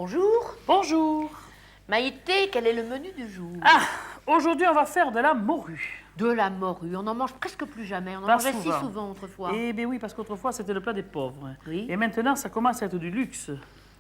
Bonjour. Bonjour. Maïté, quel est le menu du jour? Ah, aujourd'hui on va faire de la morue. De la morue, on n'en mange presque plus jamais. On en Pas mangeait si souvent. souvent autrefois. Eh bien oui, parce qu'autrefois c'était le plat des pauvres. Oui. Et maintenant ça commence à être du luxe,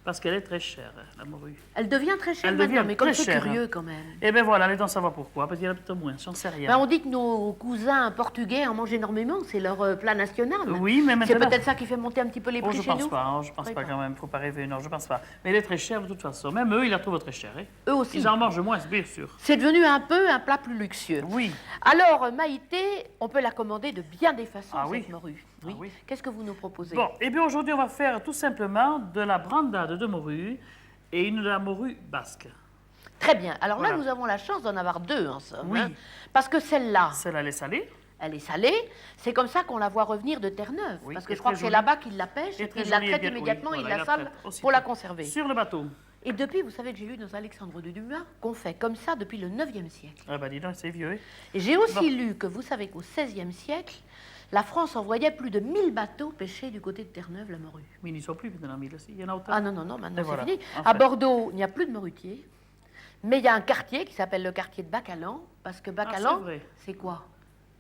parce qu'elle est très chère, la morue. Elle devient très chère Elle maintenant, devient mais comme très c'est chère. curieux quand même. Eh bien voilà, allez donc savoir pourquoi, parce qu'il y en a peut-être moins, j'en sais rien. Ben, on dit que nos cousins portugais en mangent énormément, c'est leur plat national. Oui, mais C'est maintenant... peut-être ça qui fait monter un petit peu les Oh, prix je chez pense nous. pas, hein, je pense pas quand même, faut pas rêver, non, je pense pas. Mais elle est très chère de toute façon, même eux, ils la trouvent très chère. Hein. Eux aussi. Ils en mangent moins, bien sûr. C'est devenu un peu un plat plus luxueux. Oui. Alors, Maïté, on peut la commander de bien des façons, Ah cette oui. morue. Ah oui. Qu'est-ce que vous nous proposez? Bon, et bien aujourd'hui on va faire tout simplement de la brandade de morue et de la morue basque. Très bien. Alors là, Voilà. nous avons la chance d'en avoir deux, en somme. Oui. Hein, parce que celle-là, Celle-là, elle est salée. elle est salée. C'est comme ça qu'on la voit revenir de Terre-Neuve. Oui, parce que et je crois très que c'est jolie. là-bas qu'ils la pêchent Et et très qu'ils la jolie et traitent bien- oui, immédiatement, voilà, ils ils la la salent traitent aussitôt. pour la conserver. Sur le bateau. Et depuis, vous savez que j'ai lu dans Alexandre de Dumas qu'on fait comme ça depuis le 9e siècle. Ah bah dis donc, c'est vieux. Hein. Et j'ai aussi Bon. lu que vous savez qu'au 16e siècle, la France envoyait plus de 1000 bateaux pêcher du côté de Terre-Neuve la morue. Mais ils n'y sont plus maintenant, mais il y en a autant. Ah non, non, non, maintenant Et c'est voilà, fini. enfin. À Bordeaux, il n'y a plus de morutiers. Mais il y a un quartier qui s'appelle le quartier de Bacalan, parce que Bacalan, c'est vrai. c'est quoi?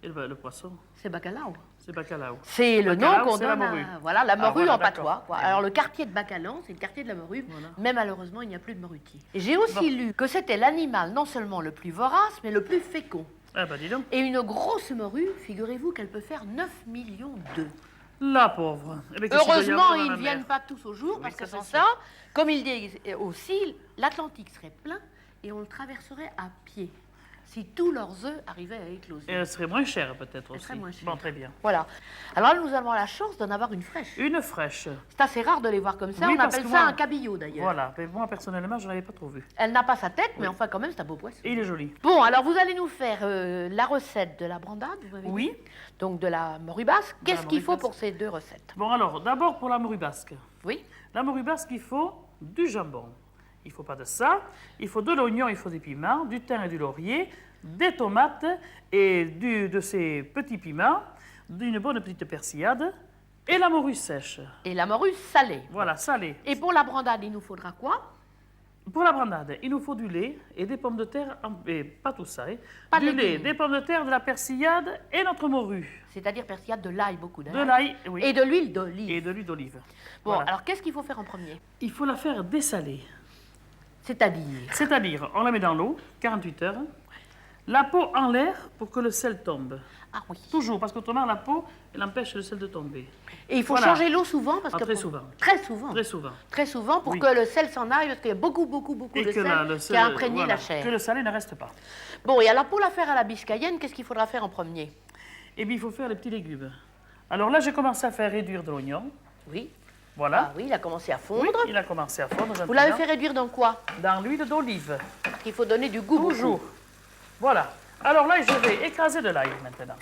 Et le poisson, C'est bacalao. c'est bacalao. C'est le nom Bacalao, qu'on c'est la donne à morue. voilà, la morue voilà, en d'accord. patois. Quoi. Eh Alors oui. le quartier de Bacalan, c'est le quartier de la morue, Voilà. mais malheureusement il n'y a plus de morutiers. Et j'ai aussi lu que c'était l'animal non seulement le plus vorace, mais le plus fécond. Ah bah dis donc, Et une grosse morue, figurez-vous qu'elle peut faire 9 millions d'œufs. la pauvre. Eh bien, qu'est-ce qu'il doit y Heureusement, avoir dans ils la ne viennent mer? pas tous au jour, Oui, parce que ça, sans c'est ça, comme il dit aussi, l'Atlantique serait plein et on le traverserait à pied, si tous leurs œufs arrivaient à écloser. Et elle serait moins chère peut-être Elle aussi. serait moins chère. Bon, très bien. Voilà. Alors là, nous avons la chance d'en avoir une fraîche. Une fraîche. C'est assez rare de les voir comme ça. Oui, On parce appelle que ça moi- un cabillaud d'ailleurs. Voilà. Mais moi, personnellement, je ne l'avais pas trop vu. Elle n'a pas sa tête, mais enfin quand même, c'est un beau poisson. Et il est joli. Bon, alors vous allez nous faire la recette de la brandade, vous m'avez Oui. dit. Donc de la morue basque. De la Qu'est-ce qu'il morue faut basque. pour ces deux recettes? Bon, alors, d'abord pour la morue basque. Oui. La morue basque, il faut du jambon. Il ne faut pas de ça. Il faut de l'oignon, il faut des piments, du thym et du laurier, des tomates et de ces petits piments, d'une bonne petite persillade et la morue sèche. Et la morue salée. Voilà, salée. Et pour la brandade, il nous faudra quoi? Pour la brandade, il nous faut du lait et des pommes de terre, et pas tout ça, hein. Pas de Du lait, légumes. des pommes de terre, de la persillade et notre morue. C'est-à-dire persillade de l'ail, beaucoup d'ail. De l'ail, oui. Et de l'huile d'olive. Et de l'huile d'olive. Bon, Voilà. alors qu'est-ce qu'il faut faire en premier? Il faut la faire dessaler. C'est-à-dire? C'est-à-dire, on la met dans l'eau, 48 heures, la peau en l'air pour que le sel tombe. Ah oui. Toujours, parce qu'autrement, la peau, elle empêche le sel de tomber. Et il faut Voilà. changer l'eau souvent parce Ah, que très souvent. Très souvent. Très souvent. Très souvent pour Oui. que le sel s'en aille parce qu'il y a beaucoup Et de que sel le qui a imprégné voilà, la chair. que le salé ne reste pas. Bon, et alors pour la faire à la biscayenne, qu'est-ce qu'il faudra faire en premier? Et bien, il faut faire les petits légumes. Alors là, j'ai commencé à faire réduire de l'oignon. Oui. Voilà. Ah oui, il a commencé à fondre. Oui, il a commencé à fondre. Vous l'avez fait réduire dans quoi? dans l'huile d'olive. Parce qu'il faut donner du goût. Toujours. beaucoup. Voilà. Alors là, je vais écraser de l'ail maintenant.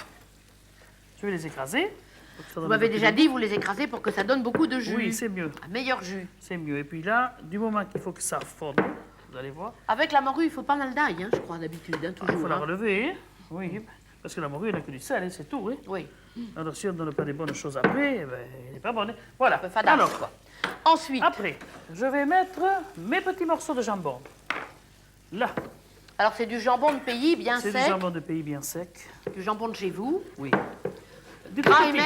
Je vais les écraser. pour que ça Vous donne m'avez un peu déjà de dit, vous les écrasez pour que ça donne beaucoup de jus. goût. Oui, c'est mieux. Un meilleur jus. C'est mieux. Et puis là, du moment qu'il faut que ça fonde, vous allez voir, Avec la morue, il faut pas mal d'ail, hein, je crois, d'habitude, hein, il toujours. faut la hein. relever. Hein. Oui, parce que la morue, elle n'a que du sel, hein, c'est tout. Hein. Oui, Alors si on ne donne pas des bonnes choses après, eh ben, elle n'est pas bonne. Hein. Voilà. un peu fadasse, Alors, quoi. Ensuite, après, je vais mettre mes petits morceaux de jambon. Là, alors c'est du jambon de pays bien c'est sec, du jambon de pays bien sec. du jambon de chez vous. Oui. Du Gras tout et petit.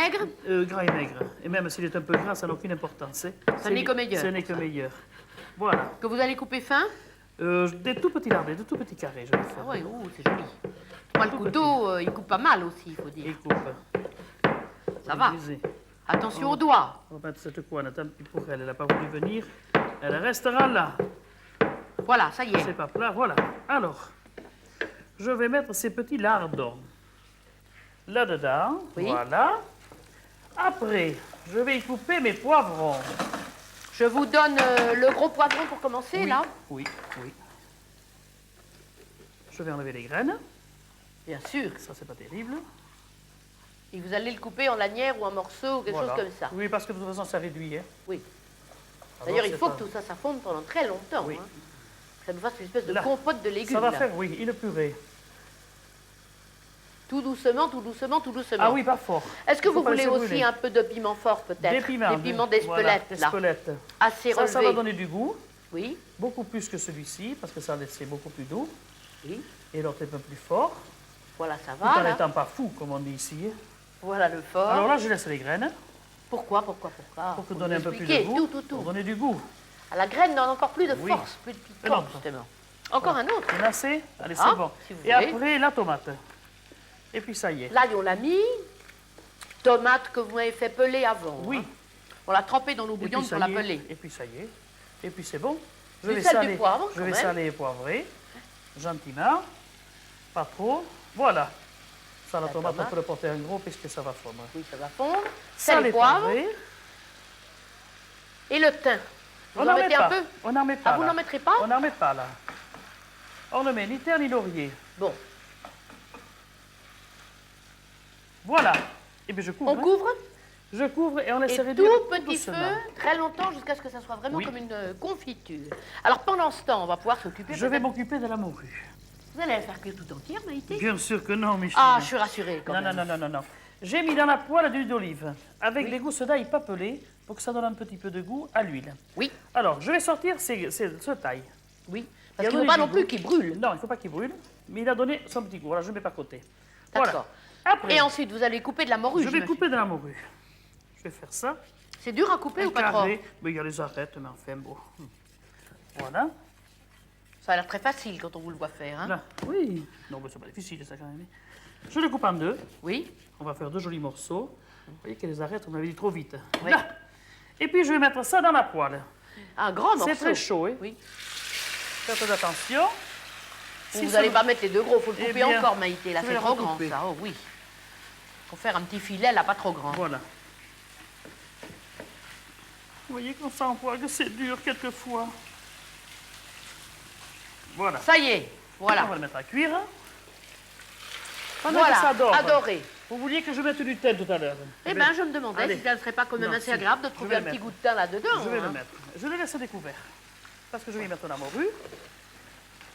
maigre Gras et maigre. Et même s'il est un peu gras, ça n'a aucune importance. Hein. Ça n'est que meilleur. Ce n'est que meilleur. Voilà. Que vous allez couper fin. Des tout petits lardons, des tout petits carrés, je vais faire. Ah oui, oh, c'est joli. Moi, le Tout couteau, il coupe pas mal aussi, il faut Et dire. coupe. Ça va. Briser. Attention aux doigts. On va mettre cette couenne, tant pis pour elle, elle n'a pas voulu venir. Elle restera là. Voilà, ça y est. C'est pas plat, voilà. Alors, je vais mettre ces petits lardons là-dedans. Oui. Voilà. Après, je vais y couper mes poivrons. Je vous donne le gros poivron pour commencer, là. Oui, oui. Je vais enlever les graines. Bien sûr. Ça, c'est pas terrible. Et vous allez le couper en lanière ou en morceaux ou quelque Voilà. chose comme ça. Oui, parce que de toute façon, ça réduit. Hein. Oui. Alors, D'ailleurs, il c'est faut pas- que tout ça, ça fonde pendant très longtemps. Oui. Hein. Ça nous fasse une espèce de Là. compote de légumes. Ça va là. faire, oui, une purée. Tout doucement, tout doucement, tout doucement. Ah oui, pas fort. Est-ce que Il faut vous pas voulez laisser aussi brûler. un peu de piment fort, peut-être? Des piments. Des piments voilà, d'Espelette, là. d'Espelette. Assez Ça va relevés. donner du goût. Oui, beaucoup plus que celui-ci, parce que ça c'est beaucoup plus doux, oui. et l'autre est un peu plus fort, Voilà, ça tout va, en là. n'étant pas fou, comme on dit ici. Voilà le fort. Alors là, je laisse les graines, Pourquoi pour que Faut donner un nous peu plus expliquer, de goût, tout. pour donner du goût. À la graine donne encore plus de Oui. force, plus de Un piquant, autre. justement. Encore un autre. C'est assez? Allez, Ah, c'est bon. si vous Et voulez. après, la tomate. Et puis ça y est. L'ail, on l'a mis. Tomate que vous avez fait peler avant. Oui. Hein. On l'a trempée dans l'eau Et puis bouillante ça pour la y est. peler. Et puis ça y est. Et puis c'est bon. Je Du vais sel, du saler, poivre, je quand vais même. saler et poivrer. Gentiment. Pas trop. Voilà. Ça, la tomate, on tomate. peut le porter en gros puisque ça va fondre. Oui, ça va fondre. Sale Sel et et poivre. poivré. Et le thym. Vous On en n'en met mettez pas. un peu. On n'en met pas. Ah, vous là. n'en mettrez pas On n'en met pas là. On ne met ni terre ni laurier. Bon. Voilà. Et puis je couvre. On couvre. Je couvre et on laisse Et réduire tout petit doucement. feu, très longtemps, jusqu'à ce que ça soit vraiment Oui. comme une confiture. Alors pendant ce temps, on va pouvoir s'occuper. Je vais peut-être- m'occuper de la morue. Vous allez la faire cuire tout entière, Maïté? Bien sûr que non, Michel. Ah, je suis rassurée quand Non, même. non. J'ai mis dans la poêle de l'huile d'olive avec des gousses d'ail pas pelées pour que ça donne un petit peu de goût à l'huile. Oui, Alors, je vais sortir ce taille. oui. Il Parce a qu'il ne donné faut pas du non plus goût. qu'il brûle. Non, il ne faut pas qu'il brûle, mais il a donné son petit goût. Voilà, je ne mets pas à côté. Voilà. D'accord. Après, Et ensuite, vous allez couper de la morue. je vais j'imagine. couper de la morue. Je vais faire ça. C'est dur à couper Un ou pas trop? carré. Mais il y a les arêtes, mais enfin, bon. Voilà. Ça a l'air très facile quand on vous le voit faire. Hein? Là. Oui. Non, mais c'est pas difficile, ça, quand même. Je le coupe en deux. Oui. On va faire deux jolis morceaux. Vous voyez que les arêtes, on avait dit trop vite. Oui. Là. Et puis, je vais mettre ça dans la poêle. Un grand morceau. C'est très chaud, hein. Oui. Faites attention. Vous Si n'allez ça- pas mettre les deux gros, faut le Eh couper bien, encore, Maïté. Là, je vais c'est le trop grand, recouper. ça. Oh oui. Faut faire un petit filet, là, pas trop grand. Voilà. Vous voyez qu'on sent que c'est dur quelquefois. Voilà. Ça y est, voilà. On va le mettre à cuire. Pendant Voilà, que ça dort. adoré. Vous vouliez que je mette du thym tout à l'heure. Eh bien, je me demandais Allez. si ça ne serait pas quand même Non, assez si. agréable de Je trouver vais un le petit mettre. goût de thym là-dedans. Je vais hein. le mettre. Je le laisse découvert. Parce que je vais y mettre la morue.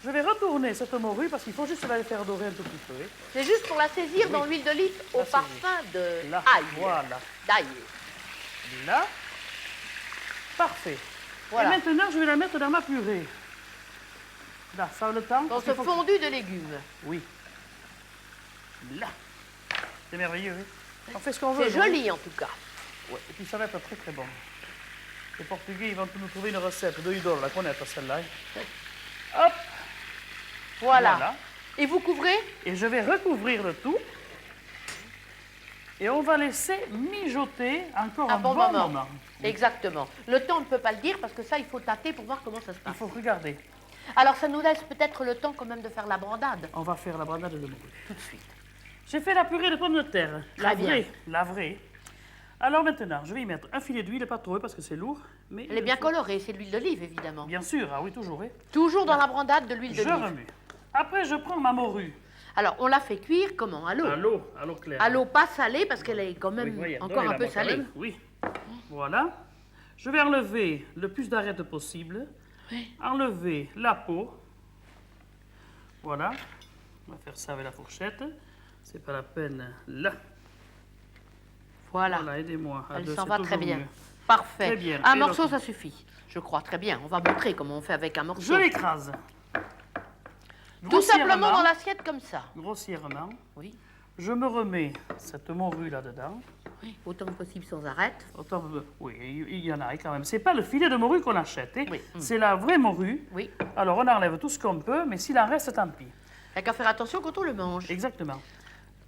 Je vais retourner cette morue parce qu'il faut juste la faire dorer un tout petit peu. C'est juste pour la saisir dans l'huile d'olive au La saisir. parfum de Là, ail. voilà. D'ail. Là. Parfait. Voilà. Et maintenant, je vais la mettre dans ma purée. Là, ça a le temps. Dans parce ce qu'il faut que- fondu de légumes. Oui. Là. C'est merveilleux, oui. On fait ce qu'on veut. C'est nous. joli en tout cas. Ouais. Et puis ça va être très très bon. Les Portugais, ils vont nous trouver une recette de idole, la connaître celle-là. Hop. Voilà. Et vous couvrez? Et je vais recouvrir le tout. Et on va laisser mijoter encore Un un bon bon moment. moment. Exactement. Le temps, on ne peut pas le dire parce que ça, il faut tâter pour voir comment ça se Il passe. faut regarder. Alors, ça nous laisse peut-être le temps quand même de faire la brandade On va faire la brandade de morue. tout de suite. J'ai fait la purée de pommes de terre. La Très bien. vraie. La vraie. Alors maintenant, je vais y mettre un filet d'huile, pas trop parce que c'est lourd. Mais Elle est bien colorée, c'est de l'huile d'olive évidemment. Bien sûr, ah oui, toujours. Oui. Toujours dans la brandade de l'huile Je d'olive. remue. Après, je prends ma morue. Alors, on l'a fait cuire comment? À l'eau. À l'eau claire. À l'eau pas salée parce qu'elle est quand Oui, même voyez, encore un donnez-la peu moi quand salée. même. Oui. Voilà. Je vais enlever le plus d'arêtes possible. Oui. Enlever la peau. Voilà. On va faire ça avec la fourchette. C'est pas la peine. Là. Voilà. Voilà, aidez-moi. À Elle deux, s'en c'est va très toujours bien. mieux. Parfait. Très bien. Un Et morceau, l'autre. ça suffit. Je crois très bien. On va montrer comment on fait avec un morceau. Je l'écrase. Tout simplement Grossièrement. dans l'assiette comme ça. Grossièrement. Oui. Je me remets cette morue là-dedans. Oui. Autant que possible sans arête. Autant, oui, il y en a quand même. C'est pas le filet de morue qu'on achète. Hein. Oui. C'est la vraie morue. Oui. Alors on enlève tout ce qu'on peut, mais s'il en reste, tant pis. Il n'y a qu'à faire attention quand on le mange. Exactement.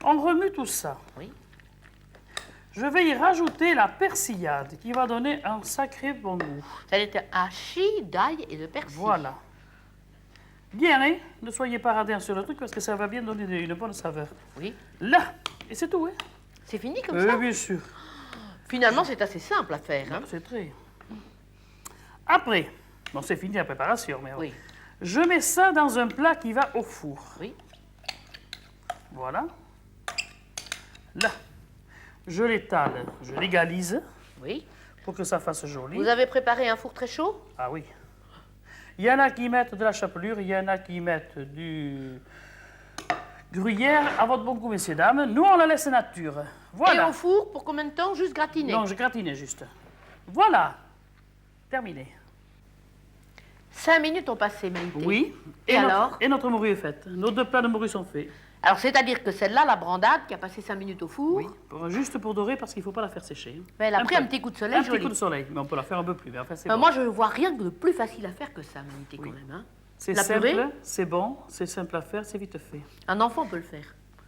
On remue tout ça. Oui. Je vais y rajouter la persillade qui va donner un sacré bon goût. Ça était hachis d'ail et de persil. Voilà. Bien, hein? Ne soyez pas radins sur le truc parce que ça va bien donner une bonne saveur. Oui. Là. Et c'est tout, hein? C'est fini comme ça? Bien sûr. Finalement, c'est assez simple à faire. Hein? C'est très. Après, bon, c'est fini la préparation, mais Oui. je mets ça dans un plat qui va au four. Oui. Voilà. Là. Je l'étale, je l'égalise Oui. pour que ça fasse joli. Vous avez préparé un four très chaud? Ah oui. Il y en a qui mettent de la chapelure, il y en a qui mettent du gruyère. À votre bon goût, messieurs, dames. Nous, on la laisse nature. Et Voilà. au four, pour combien de temps? Juste gratiner. Non, je gratinais juste. Voilà. Terminé. 5 minutes ont passé, Maïté. Oui. Et alors? Et notre morue est faite. Nos 2 plats de morue sont faits. Alors, c'est-à-dire que celle-là, la brandade, qui a passé 5 minutes au four, Oui. Juste pour dorer, parce qu'il ne faut pas la faire sécher. ben, elle a pris peu. un petit coup de soleil Un petit joli. coup de soleil, mais on peut la faire un peu plus. Mais enfin, c'est bon. Moi, je vois rien de plus facile à faire que ça, Maïté, quand même. Hein. C'est La purée? simple, c'est bon, c'est simple à faire, c'est vite fait. Un enfant peut le faire.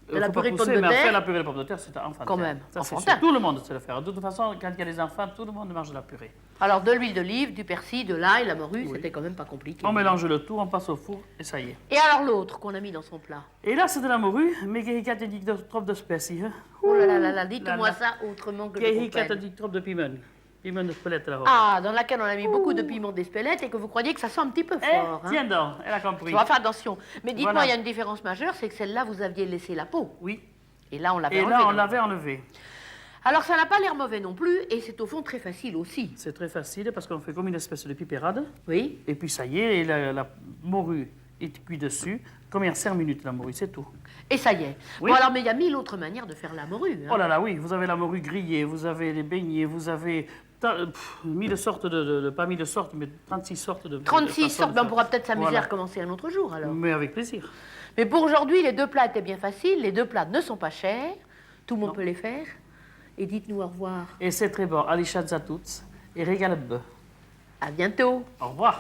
De la Faut pas purée de pommes pousser, de mais enfin, terre. la purée de pommes de terre, c'est enfantin. Quand même, Ça, c'est enfantin. sûr. Tout le monde sait le faire. De toute façon, quand il y a des enfants, tout le monde mange de la purée. Alors, de l'huile d'olive, du persil, de l'ail, la morue, Oui. c'était quand même pas compliqué. On mélange le tout, on passe au four, et ça y est. Et alors l'autre qu'on a mis dans son plat? Et là, c'est de la morue, mais qui a dit trop de spécies. Hein. Oh là là là là, dites-moi là. ça autrement que Qui je a comprenne. dit trop de piment. Piment de spelette là-haut. Ah, dans laquelle on a mis beaucoup de piment d'Espelette et que vous croyez que ça sent un petit peu Eh, fort. Hein. tiens donc, elle a compris. On va faire attention. Mais dites-moi, Voilà. il y a une différence majeure, c'est que celle-là, vous aviez laissé la peau. Oui. Et là, on l'avait Et enlevée. là, on non? l'avait enlevé. Alors, ça n'a pas l'air mauvais non plus, et c'est au fond très facile aussi. C'est très facile parce qu'on fait comme une espèce de pipérade. Oui. Et puis ça y est, et la morue est cuite dessus. Combien 5 minutes la morue, c'est tout. Et ça y est. Oui. Bon, alors, mais il y a 1000 autres manières de faire la morue. Hein. Oh là là, oui, vous avez la morue grillée, vous avez les beignets, vous avez 1000 sortes pas 1000 sortes, mais 36 sortes de 36 façons sortes, de ben, on faire. pourra peut-être s'amuser Voilà. à recommencer un autre jour, alors. Mais avec plaisir. Mais pour aujourd'hui, les 2 plats étaient bien faciles, les 2 plats ne sont pas chers, tout le monde peut les faire. Et dites-nous au revoir. Et c'est très bon. Allez, chats à toutes et régalez-vous. À bientôt. Au revoir.